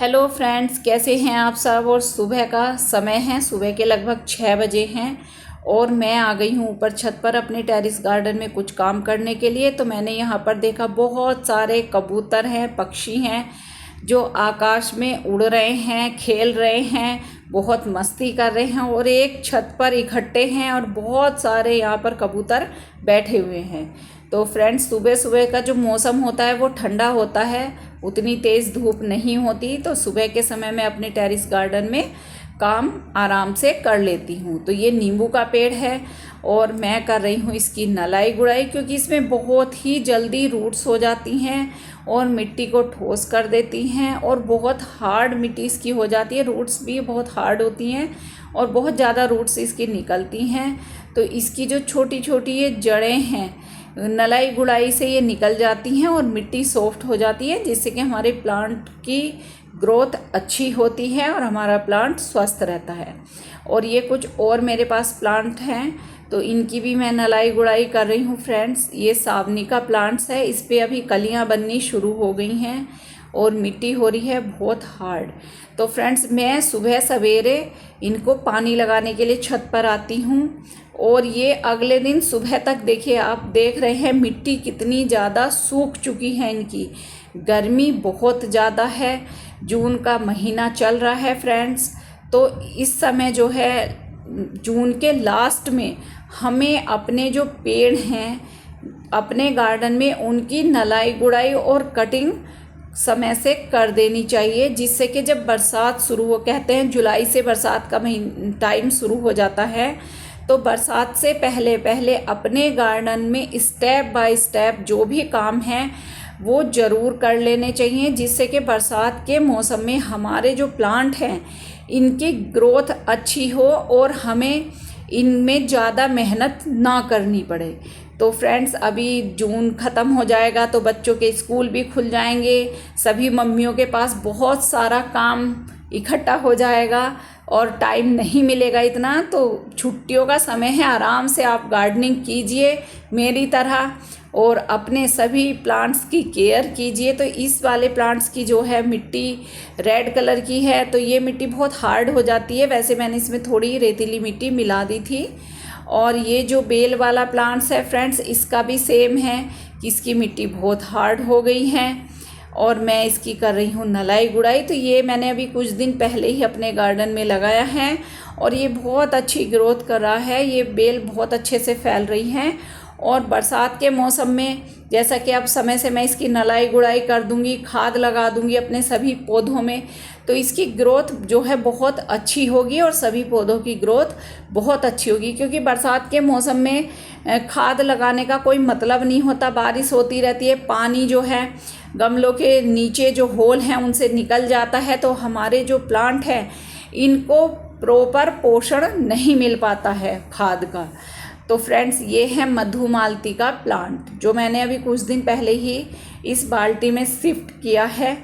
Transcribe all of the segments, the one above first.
Hello friends, कैसे हैं आप सब। और सुबह का समय है, सुबह के लगभग 6 बजे हैं और मैं आ गई हूँ ऊपर छत पर अपने टेरेस गार्डन में कुछ काम करने के लिए। तो मैंने यहाँ पर देखा बहुत सारे कबूतर हैं, पक्षी हैं जो आकाश में उड़ रहे हैं, खेल रहे हैं, बहुत मस्ती कर रहे हैं और एक छत पर इकट्ठे हैं और बहुत सारे यहाँ पर कबूतर बैठे हुए हैं। तो फ्रेंड्स, सुबह सुबह का जो मौसम होता है वो ठंडा होता है, उतनी तेज़ धूप नहीं होती। तो सुबह के समय मैं अपने टेरेस गार्डन में काम आराम से कर लेती हूँ। तो ये नींबू का पेड़ है और मैं कर रही हूँ इसकी नलाई गुड़ाई, क्योंकि इसमें बहुत ही जल्दी रूट्स हो जाती हैं और मिट्टी को ठोस कर देती हैं और बहुत हार्ड मिट्टी इसकी हो जाती है। रूट्स भी बहुत हार्ड होती हैं और बहुत ज़्यादा रूट्स इसकी निकलती हैं। तो इसकी जो छोटी छोटी ये जड़ें हैं, नलाई गुड़ाई से ये निकल जाती हैं और मिट्टी सॉफ्ट हो जाती है, जिससे कि हमारे प्लांट की ग्रोथ अच्छी होती है और हमारा प्लांट स्वस्थ रहता है। और ये कुछ और मेरे पास प्लांट हैं, तो इनकी भी मैं नलाई गुड़ाई कर रही हूँ फ्रेंड्स। ये सावनी का प्लांट्स है, इस पर अभी कलियाँ बननी शुरू हो गई हैं और मिट्टी हो रही है बहुत हार्ड। तो फ्रेंड्स, मैं सुबह सवेरे इनको पानी लगाने के लिए छत पर आती हूँ और ये अगले दिन सुबह तक, देखिए आप देख रहे हैं मिट्टी कितनी ज़्यादा सूख चुकी है इनकी। गर्मी बहुत ज़्यादा है, जून का महीना चल रहा है फ्रेंड्स। तो इस समय जो है जून के लास्ट में हमें अपने जो पेड़ हैं अपने गार्डन में, उनकी नलाई गुड़ाई और कटिंग समय से कर देनी चाहिए, जिससे कि जब बरसात शुरू हो, कहते हैं जुलाई से बरसात का टाइम शुरू हो जाता है, तो बरसात से पहले पहले अपने गार्डन में स्टेप बाय स्टेप जो भी काम है वो ज़रूर कर लेने चाहिए, जिससे कि बरसात के मौसम में हमारे जो प्लांट हैं इनकी ग्रोथ अच्छी हो और हमें इनमें ज़्यादा मेहनत ना करनी पड़े। तो फ्रेंड्स, अभी जून ख़त्म हो जाएगा तो बच्चों के स्कूल भी खुल जाएंगे, सभी मम्मियों के पास बहुत सारा काम इकट्ठा हो जाएगा और टाइम नहीं मिलेगा इतना। तो छुट्टियों का समय है, आराम से आप गार्डनिंग कीजिए मेरी तरह और अपने सभी प्लांट्स की केयर कीजिए। तो इस वाले प्लांट्स की जो है मिट्टी रेड कलर की है, तो ये मिट्टी बहुत हार्ड हो जाती है। वैसे मैंने इसमें थोड़ी रेतीली मिट्टी मिला दी थी। और ये जो बेल वाला प्लांट्स है फ्रेंड्स, इसका भी सेम है कि इसकी मिट्टी बहुत हार्ड हो गई है और मैं इसकी कर रही हूँ नलाई गुड़ाई। तो ये मैंने अभी कुछ दिन पहले ही अपने गार्डन में लगाया है और ये बहुत अच्छी ग्रोथ कर रहा है। ये बेल बहुत अच्छे से फैल रही हैं और बरसात के मौसम में जैसा कि अब समय से मैं इसकी नलाई गुड़ाई कर दूंगी, खाद लगा दूंगी अपने सभी पौधों में, तो इसकी ग्रोथ जो है बहुत अच्छी होगी और सभी पौधों की ग्रोथ बहुत अच्छी होगी। क्योंकि बरसात के मौसम में खाद लगाने का कोई मतलब नहीं होता, बारिश होती रहती है, पानी जो है गमलों के नीचे जो होल हैं उनसे निकल जाता है, तो हमारे जो प्लांट हैं इनको प्रॉपर पोषण नहीं मिल पाता है खाद का। तो फ्रेंड्स, ये है मधुमालती का प्लांट जो मैंने अभी कुछ दिन पहले ही इस बाल्टी में शिफ्ट किया है।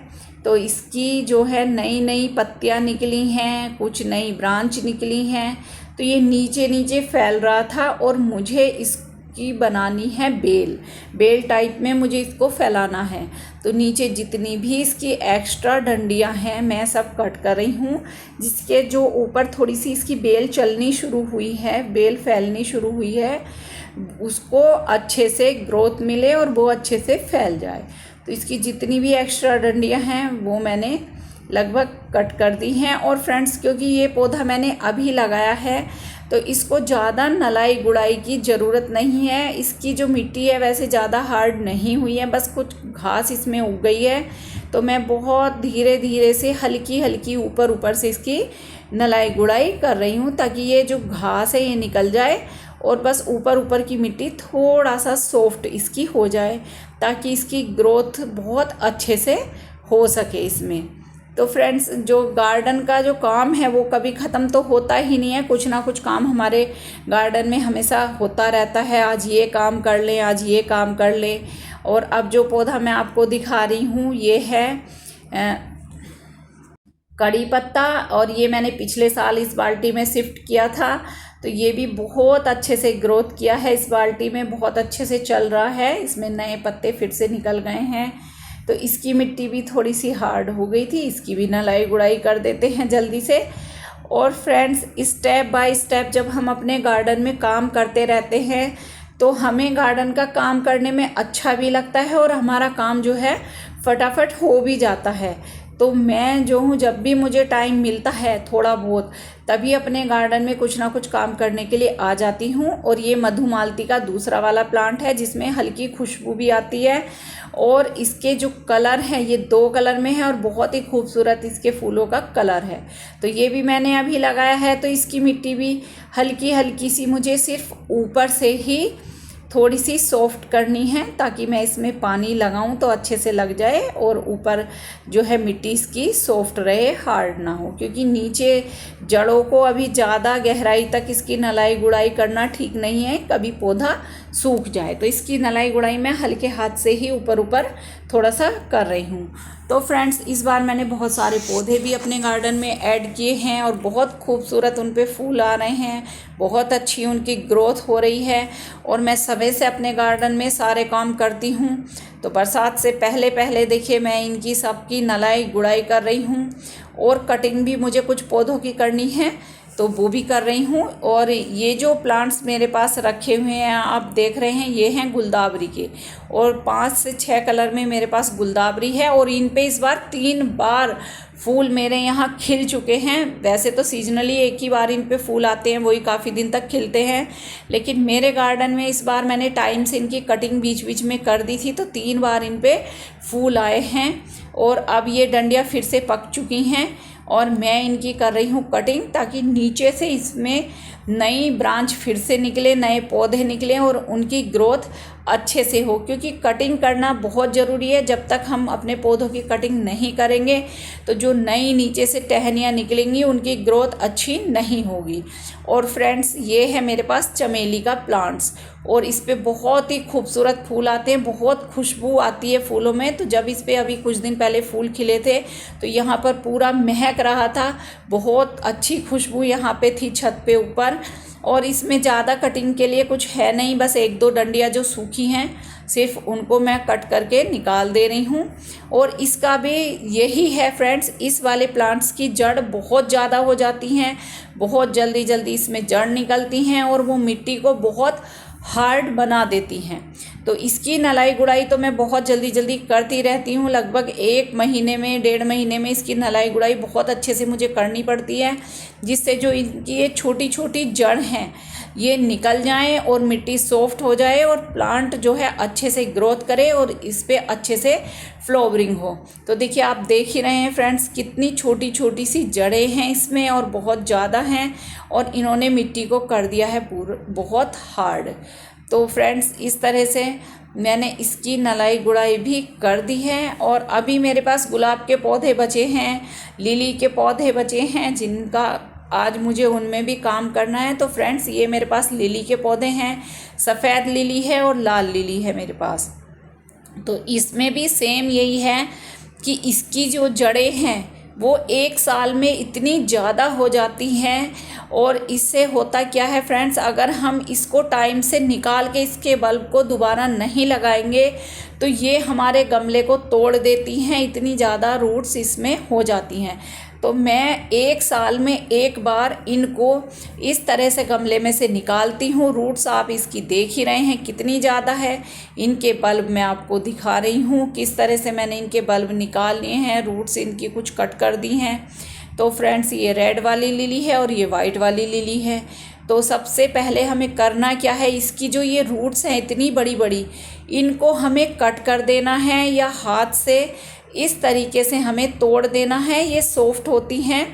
तो इसकी जो है नई नई पत्तियां निकली हैं, कुछ नई ब्रांच निकली हैं। तो ये नीचे नीचे फैल रहा था और मुझे इसकी बनानी है बेल टाइप में मुझे इसको फैलाना है। तो नीचे जितनी भी इसकी एक्स्ट्रा डंडियां हैं मैं सब कट कर रही हूँ, जिसके जो ऊपर थोड़ी सी इसकी बेल चलनी शुरू हुई है, बेल फैलनी शुरू हुई है, उसको अच्छे से ग्रोथ मिले और वो अच्छे से फैल जाए। तो इसकी जितनी भी एक्स्ट्रा डंडियां हैं वो मैंने लगभग कट कर दी हैं। और फ्रेंड्स, क्योंकि ये पौधा मैंने अभी लगाया है तो इसको ज़्यादा नलाई गुड़ाई की ज़रूरत नहीं है। इसकी जो मिट्टी है वैसे ज़्यादा हार्ड नहीं हुई है, बस कुछ घास इसमें उग गई है। तो मैं बहुत धीरे धीरे से हल्की हल्की ऊपर ऊपर से इसकी नलाई गुड़ाई कर रही हूँ, ताकि ये जो घास है ये निकल जाए और बस ऊपर ऊपर की मिट्टी थोड़ा सा सॉफ्ट इसकी हो जाए, ताकि इसकी ग्रोथ बहुत अच्छे से हो सके इसमें। तो फ्रेंड्स, जो गार्डन का जो काम है वो कभी ख़त्म तो होता ही नहीं है, कुछ ना कुछ काम हमारे गार्डन में हमेशा होता रहता है। आज ये काम कर लें, आज ये काम कर लें। और अब जो पौधा मैं आपको दिखा रही हूँ ये है कड़ी पत्ता, और ये मैंने पिछले साल इस बाल्टी में शिफ्ट किया था। तो ये भी बहुत अच्छे से ग्रोथ किया है, इस बाल्टी में बहुत अच्छे से चल रहा है, इसमें नए पत्ते फिर से निकल गए हैं। तो इसकी मिट्टी भी थोड़ी सी हार्ड हो गई थी, इसकी भी नलाई गुड़ाई कर देते हैं जल्दी से। और फ्रेंड्स, स्टेप बाय स्टेप जब हम अपने गार्डन में काम करते रहते हैं तो हमें गार्डन का काम करने में अच्छा भी लगता है और हमारा काम जो है फटाफट हो भी जाता है। तो मैं जो हूँ, जब भी मुझे टाइम मिलता है थोड़ा बहुत, तभी अपने गार्डन में कुछ ना कुछ काम करने के लिए आ जाती हूँ। और ये मधुमालती का दूसरा वाला प्लांट है जिसमें हल्की खुशबू भी आती है और इसके जो कलर हैं ये 2 कलर में है और बहुत ही खूबसूरत इसके फूलों का कलर है। तो ये भी मैंने अभी लगाया है। तो इसकी मिट्टी भी हल्की हल्की सी मुझे सिर्फ ऊपर से ही थोड़ी सी सॉफ्ट करनी है ताकि मैं इसमें पानी लगाऊं तो अच्छे से लग जाए और ऊपर जो है मिट्टी इसकी सॉफ्ट रहे, हार्ड ना हो, क्योंकि नीचे जड़ों को अभी ज़्यादा गहराई तक इसकी नलाई गुड़ाई करना ठीक नहीं है, कभी पौधा सूख जाए। तो इसकी नलाई गुड़ाई मैं हल्के हाथ से ही ऊपर ऊपर थोड़ा सा कर रही हूँ। तो फ्रेंड्स, इस बार मैंने बहुत सारे पौधे भी अपने गार्डन में ऐड किए हैं और बहुत खूबसूरत उन पे फूल आ रहे हैं, बहुत अच्छी उनकी ग्रोथ हो रही है और मैं समय से अपने गार्डन में सारे काम करती हूँ। तो बरसात से पहले पहले देखिए मैं इनकी सबकी नलाई गुड़ाई कर रही हूँ और कटिंग भी मुझे कुछ पौधों की करनी है तो वो भी कर रही हूँ। और ये जो प्लांट्स मेरे पास रखे हुए हैं आप देख रहे हैं, ये हैं गुलदावरी के और 5 से 6 कलर में मेरे पास गुलदावरी है और इन पे इस बार 3 बार फूल मेरे यहाँ खिल चुके हैं। वैसे तो सीजनली एक ही बार इन पे फूल आते हैं, वही काफ़ी दिन तक खिलते हैं, लेकिन मेरे गार्डन में इस बार मैंने टाइम से इनकी कटिंग बीच बीच में कर दी थी तो 3 बार इन पे फूल आए हैं। और अब ये डंडियाँ फिर से पक चुकी हैं और मैं इनकी कर रही हूँ कटिंग ताकि नीचे से इसमें नई ब्रांच फिर से निकले, नए पौधे निकलें और उनकी ग्रोथ अच्छे से हो, क्योंकि कटिंग करना बहुत ज़रूरी है। जब तक हम अपने पौधों की कटिंग नहीं करेंगे तो जो नई नीचे से टहनियाँ निकलेंगी उनकी ग्रोथ अच्छी नहीं होगी। और फ्रेंड्स, ये है मेरे पास चमेली का प्लांट्स और इस पे बहुत ही खूबसूरत फूल आते हैं, बहुत खुशबू आती है फूलों में। तो जब इस पे अभी कुछ दिन पहले फूल खिले थे तो यहाँ पर पूरा महक रहा था, बहुत अच्छी खुशबू यहाँ पे थी छत पे ऊपर। और इसमें ज़्यादा कटिंग के लिए कुछ है नहीं, बस 1-2 डंडियाँ जो सूखी हैं सिर्फ उनको मैं कट करके निकाल दे रही हूँ। और इसका भी यही है फ्रेंड्स, इस वाले प्लांट्स की जड़ बहुत ज़्यादा हो जाती हैं, बहुत जल्दी जल्दी इसमें जड़ निकलती हैं और वो मिट्टी को बहुत हार्ड बना देती हैं। तो इसकी नलाई गुड़ाई तो मैं बहुत जल्दी जल्दी करती रहती हूँ, लगभग 1 महीने में 1.5 महीने में इसकी नलाई गुड़ाई बहुत अच्छे से मुझे करनी पड़ती है, जिससे जो इनकी ये छोटी छोटी जड़ हैं ये निकल जाएं और मिट्टी सॉफ्ट हो जाए और प्लांट जो है अच्छे से ग्रोथ करे और इस पे अच्छे से फ्लावरिंग हो। तो देखिए आप देख ही रहे हैं फ्रेंड्स, कितनी छोटी छोटी सी जड़ें हैं इसमें और बहुत ज़्यादा हैं और इन्होंने मिट्टी को कर दिया है बहुत हार्ड। तो फ्रेंड्स, इस तरह से मैंने इसकी नलाई गुड़ाई भी कर दी है। और अभी मेरे पास गुलाब के पौधे बचे हैं, लिली के पौधे बचे हैं जिनका आज मुझे उनमें भी काम करना है। तो फ्रेंड्स, ये मेरे पास लिली के पौधे हैं, सफ़ेद लिली है और लाल लिली है मेरे पास। तो इसमें भी सेम यही है कि इसकी जो जड़ें हैं वो 1 साल में इतनी ज़्यादा हो जाती हैं। और इससे होता क्या है फ्रेंड्स, अगर हम इसको टाइम से निकाल के इसके बल्ब को दोबारा नहीं लगाएंगे तो ये हमारे गमले को तोड़ देती हैं, इतनी ज़्यादा रूट्स इसमें हो जाती हैं। तो मैं 1 साल में 1 बार इनको इस तरह से गमले में से निकालती हूँ। रूट्स आप इसकी देख ही रहे हैं कितनी ज़्यादा है। इनके बल्ब मैं आपको दिखा रही हूँ किस तरह से मैंने इनके बल्ब निकाल लिए हैं, रूट्स इनकी कुछ कट कर दी हैं। तो फ्रेंड्स, ये रेड वाली लिली है और ये वाइट वाली लिली है। तो सबसे पहले हमें करना क्या है, इसकी जो ये रूट्स हैं इतनी बड़ी बड़ी, इनको हमें कट कर देना है या हाथ से इस तरीके से हमें तोड़ देना है। ये सॉफ्ट होती हैं,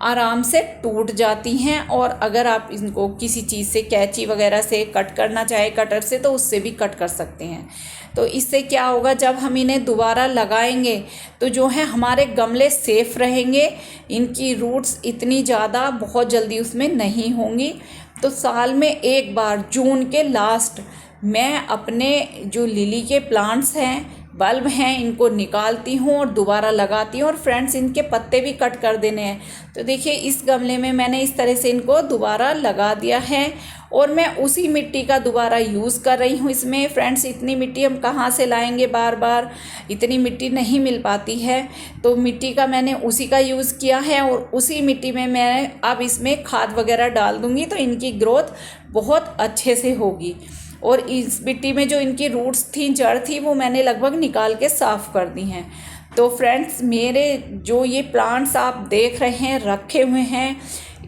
आराम से टूट जाती हैं। और अगर आप इनको किसी चीज़ से, कैंची वगैरह से कट करना चाहे कटर से, तो उससे भी कट कर सकते हैं। तो इससे क्या होगा, जब हम इन्हें दोबारा लगाएंगे तो जो है हमारे गमले सेफ़ रहेंगे, इनकी रूट्स इतनी ज़्यादा बहुत जल्दी उसमें नहीं होंगी। तो साल में 1 बार जून के लास्ट मैं अपने जो लिली के प्लांट्स हैं बल्ब हैं इनको निकालती हूँ और दोबारा लगाती हूँ। और फ्रेंड्स इनके पत्ते भी कट कर देने हैं। तो देखिए इस गमले में मैंने इस तरह से इनको दोबारा लगा दिया है और मैं उसी मिट्टी का दोबारा यूज़ कर रही हूँ इसमें। फ्रेंड्स इतनी मिट्टी हम कहाँ से लाएंगे, बार बार इतनी मिट्टी नहीं मिल पाती है। तो मिट्टी का मैंने उसी का यूज़ किया है और उसी मिट्टी में मैं अब इसमें खाद वगैरह डाल दूँगी तो इनकी ग्रोथ बहुत अच्छे से होगी। और इस मिट्टी में जो इनकी रूट्स थी, जड़ थी, वो मैंने लगभग निकाल के साफ़ कर दी हैं। तो फ्रेंड्स मेरे जो ये प्लांट्स आप देख रहे हैं रखे हुए हैं,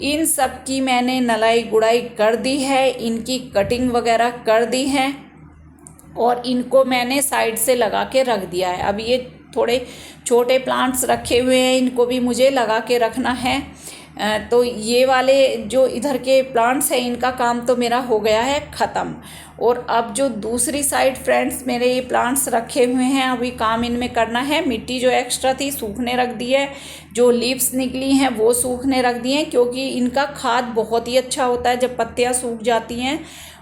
इन सब की मैंने नलाई गुड़ाई कर दी है, इनकी कटिंग वगैरह कर दी है और इनको मैंने साइड से लगा के रख दिया है। अब ये थोड़े छोटे प्लांट्स रखे हुए हैं, इनको भी मुझे लगा के रखना है। तो ये वाले जो इधर के प्लांट्स हैं इनका काम तो मेरा हो गया है ख़त्म। और अब जो दूसरी साइड फ्रेंड्स मेरे ये प्लांट्स रखे हुए हैं, अभी काम इनमें करना है। मिट्टी जो एक्स्ट्रा थी सूखने रख दी है, जो लीव्स निकली हैं वो सूखने रख दी हैं, क्योंकि इनका खाद बहुत ही अच्छा होता है जब पत्तियाँ सूख जाती हैं।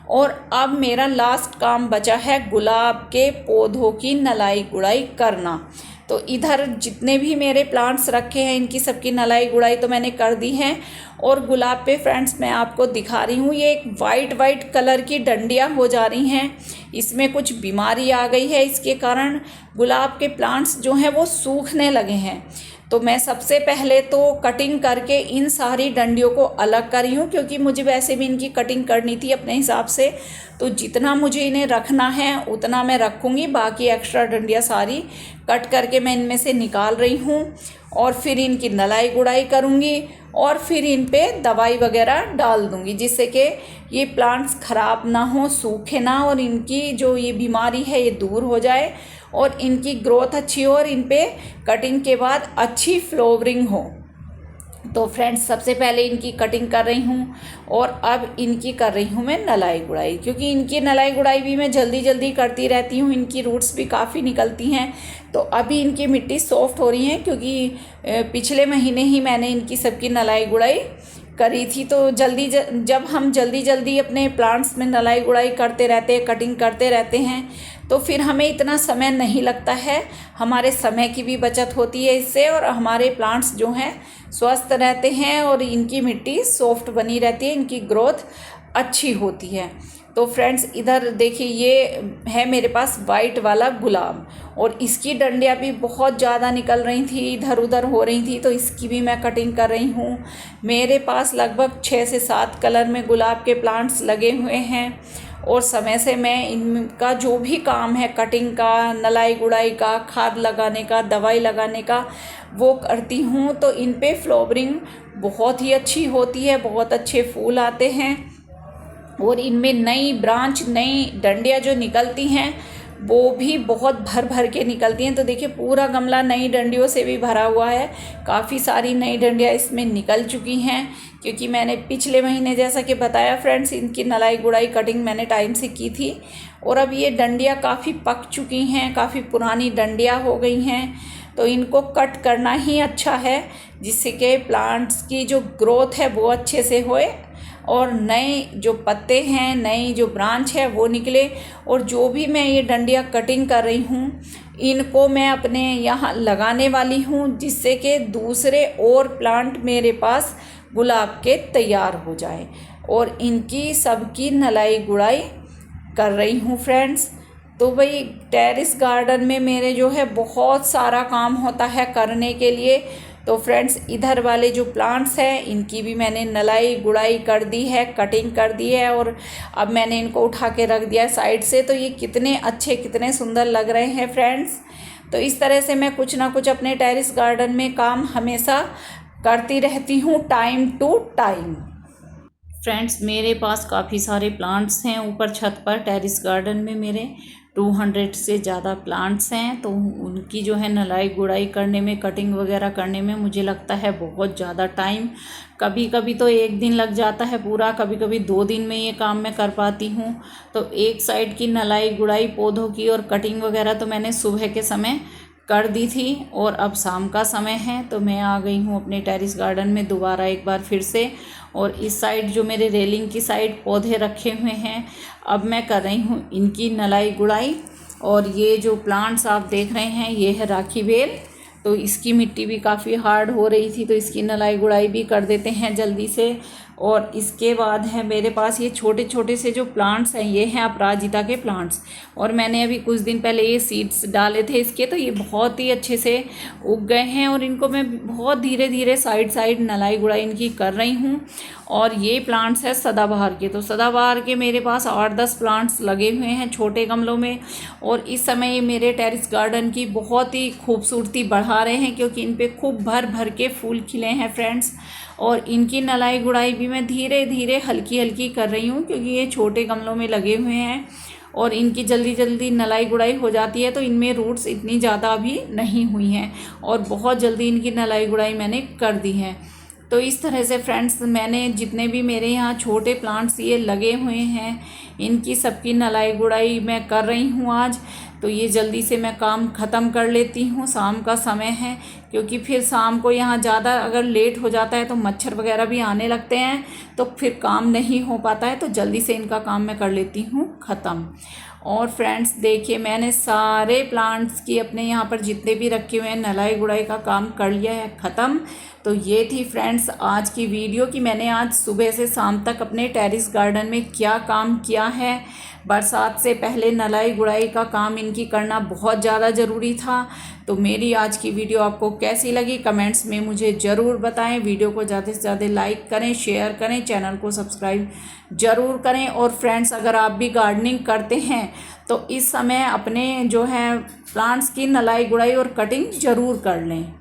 और अब मेरा लास्ट काम बचा है गुलाब के पौधों की नलाई गुड़ाई करना। तो इधर जितने भी मेरे प्लांट्स रखे हैं इनकी सबकी नलाई गुड़ाई तो मैंने कर दी है। और गुलाब पे फ्रेंड्स मैं आपको दिखा रही हूँ, ये एक वाइट कलर की डंडियाँ हो जा रही हैं, इसमें कुछ बीमारी आ गई है, इसके कारण गुलाब के प्लांट्स जो हैं वो सूखने लगे हैं। तो मैं सबसे पहले तो कटिंग करके इन सारी डंडियों को अलग कर रही हूँ, क्योंकि मुझे वैसे भी इनकी कटिंग करनी थी अपने हिसाब से। तो जितना मुझे इन्हें रखना है उतना मैं रखूँगी, बाकी एक्स्ट्रा डंडियाँ सारी कट करके मैं इनमें से निकाल रही हूँ। और फिर इनकी नलाई गुड़ाई करूँगी और फिर इन पे दवाई वगैरह डाल दूँगी, जिससे कि ये प्लांट्स ख़राब ना हो, सूखे ना, और इनकी जो ये बीमारी है ये दूर हो जाए और इनकी ग्रोथ अच्छी हो और इन पे कटिंग के बाद अच्छी फ्लावरिंग हो। तो फ्रेंड्स सबसे पहले इनकी कटिंग कर रही हूँ और अब इनकी कर रही हूँ मैं नलाई गुड़ाई, क्योंकि इनकी नलाई गुड़ाई भी मैं जल्दी जल्दी करती रहती हूँ। इनकी रूट्स भी काफ़ी निकलती हैं। तो अभी इनकी मिट्टी सॉफ्ट हो रही है, क्योंकि पिछले महीने ही मैंने इनकी सबकी नलाई गुड़ाई करी थी। तो जब हम जल्दी अपने प्लांट्स में नलाई गुड़ाई करते रहते हैं, कटिंग करते रहते हैं, तो फिर हमें इतना समय नहीं लगता है, हमारे समय की भी बचत होती है इससे, और हमारे प्लांट्स जो हैं स्वस्थ रहते हैं और इनकी मिट्टी सॉफ्ट बनी रहती है, इनकी ग्रोथ अच्छी होती है। तो फ्रेंड्स इधर देखिए ये है मेरे पास वाइट वाला गुलाब, और इसकी डंडियाँ भी बहुत ज़्यादा निकल रही थी, इधर उधर हो रही थी, तो इसकी भी मैं कटिंग कर रही हूँ। मेरे पास लगभग 6 से 7 कलर में गुलाब के प्लांट्स लगे हुए हैं और समय से मैं इनका जो भी काम है, कटिंग का, नलाई गुड़ाई का, खाद लगाने का, दवाई लगाने का, वो करती हूँ। तो इन पे फ्लावरिंग बहुत ही अच्छी होती है, बहुत अच्छे फूल आते हैं और इनमें नई ब्रांच, नई डंडियाँ जो निकलती हैं वो भी बहुत भर भर के निकलती हैं। तो देखिए पूरा गमला नई डंडियों से भी भरा हुआ है, काफ़ी सारी नई डंडियाँ इसमें निकल चुकी हैं, क्योंकि मैंने पिछले महीने जैसा कि बताया फ्रेंड्स इनकी नलाई गुड़ाई कटिंग मैंने टाइम से की थी। और अब ये डंडियाँ काफ़ी पक चुकी हैं, काफ़ी पुरानी डंडियाँ हो गई हैं, तो इनको कट करना ही अच्छा है, जिससे कि प्लांट्स की जो ग्रोथ है वो अच्छे से होए और नए जो पत्ते हैं, नई जो ब्रांच है वो निकले। और जो भी मैं ये डंडियाँ कटिंग कर रही हूँ इनको मैं अपने यहाँ लगाने वाली हूँ, जिससे कि दूसरे और प्लांट मेरे पास गुलाब के तैयार हो जाए। और इनकी सबकी नलाई गुड़ाई कर रही हूँ फ्रेंड्स। तो भाई टेरेस गार्डन में मेरे जो है बहुत सारा काम होता है करने के लिए। तो फ्रेंड्स इधर वाले जो प्लांट्स हैं इनकी भी मैंने नलाई गुड़ाई कर दी है, कटिंग कर दी है, और अब मैंने इनको उठा के रख दिया है साइड से। तो ये कितने अच्छे, कितने सुंदर लग रहे हैं फ्रेंड्स। तो इस तरह से मैं कुछ ना कुछ अपने टेरेस गार्डन में काम हमेशा करती रहती हूँ, टाइम टू टाइम। फ्रेंड्स मेरे पास काफ़ी सारे प्लांट्स हैं ऊपर छत पर। टेरेस गार्डन में मेरे 200 से ज़्यादा प्लांट्स हैं। तो उनकी जो है नलाई गुड़ाई करने में, कटिंग वगैरह करने में मुझे लगता है बहुत ज़्यादा टाइम। कभी कभी तो 1 दिन लग जाता है पूरा, कभी कभी 2 दिन में ये काम मैं कर पाती हूँ। तो एक साइड की नलाई गुड़ाई पौधों की और कटिंग वगैरह तो मैंने सुबह के समय कर दी थी, और अब शाम का समय है तो मैं आ गई हूँ अपने टेरेस गार्डन में दोबारा एक बार फिर से। और इस साइड जो मेरे रेलिंग की साइड पौधे रखे हुए हैं, अब मैं कर रही हूँ इनकी नलाई गुड़ाई। और ये जो प्लांट्स आप देख रहे हैं ये है राखी बेल। तो इसकी मिट्टी भी काफ़ी हार्ड हो रही थी, तो इसकी नलाई गुड़ाई भी कर देते हैं जल्दी से। और इसके बाद है मेरे पास ये छोटे छोटे से जो प्लांट्स हैं, ये हैं अपराजिता के प्लांट्स। और मैंने अभी कुछ दिन पहले ये सीड्स डाले थे इसके, तो ये बहुत ही अच्छे से उग गए हैं। और इनको मैं बहुत धीरे धीरे साइड नलाई गुड़ाई इनकी कर रही हूँ। और ये प्लांट्स है सदाबहार के। तो सदाबहार के मेरे पास 8-10 प्लांट्स लगे हुए हैं छोटे गमलों में। और इस समय ये मेरे टेरेस गार्डन की बहुत ही खूबसूरती बढ़ा रहे हैं, क्योंकि इन पे खूब भर भर के फूल खिले हैं फ्रेंड्स। और इनकी नलाई गुड़ाई भी मैं धीरे धीरे हल्की हल्की कर रही हूँ, क्योंकि ये छोटे गमलों में लगे हुए हैं और इनकी जल्दी जल्दी नलाई गुड़ाई हो जाती है। तो इनमें रूट्स इतनी ज़्यादा अभी नहीं हुई हैं और बहुत जल्दी इनकी नलाई गुड़ाई मैंने कर दी है। तो इस तरह से फ्रेंड्स मैंने जितने भी मेरे यहाँ छोटे प्लांट्स ये लगे हुए हैं, इनकी सबकी नलाई गुड़ाई मैं कर रही हूँ आज। तो ये जल्दी से मैं काम ख़त्म कर लेती हूँ, शाम का समय है, क्योंकि फिर शाम को यहाँ ज़्यादा अगर लेट हो जाता है तो मच्छर वगैरह भी आने लगते हैं, तो फिर काम नहीं हो पाता है। तो जल्दी से इनका काम मैं कर लेती हूँ ख़त्म। और फ्रेंड्स देखिए, मैंने सारे प्लांट्स की अपने यहाँ पर जितने भी रखे हुए हैं नलाई गुड़ाई का काम कर लिया है ख़त्म। तो ये थी फ्रेंड्स आज की वीडियो कि मैंने आज सुबह से शाम तक अपने टेरेस गार्डन में क्या काम किया है। बरसात से पहले नलाई गुड़ाई का काम इनकी करना बहुत ज़्यादा ज़रूरी था। तो मेरी आज की वीडियो आपको कैसी लगी कमेंट्स में मुझे ज़रूर बताएं। वीडियो को ज़्यादा से ज़्यादा लाइक करें, शेयर करें, चैनल को सब्सक्राइब ज़रूर करें। और फ्रेंड्स अगर आप भी गार्डनिंग करते हैं तो इस समय अपने जो है प्लांट्स की नलाई गुड़ाई और कटिंग ज़रूर कर लें।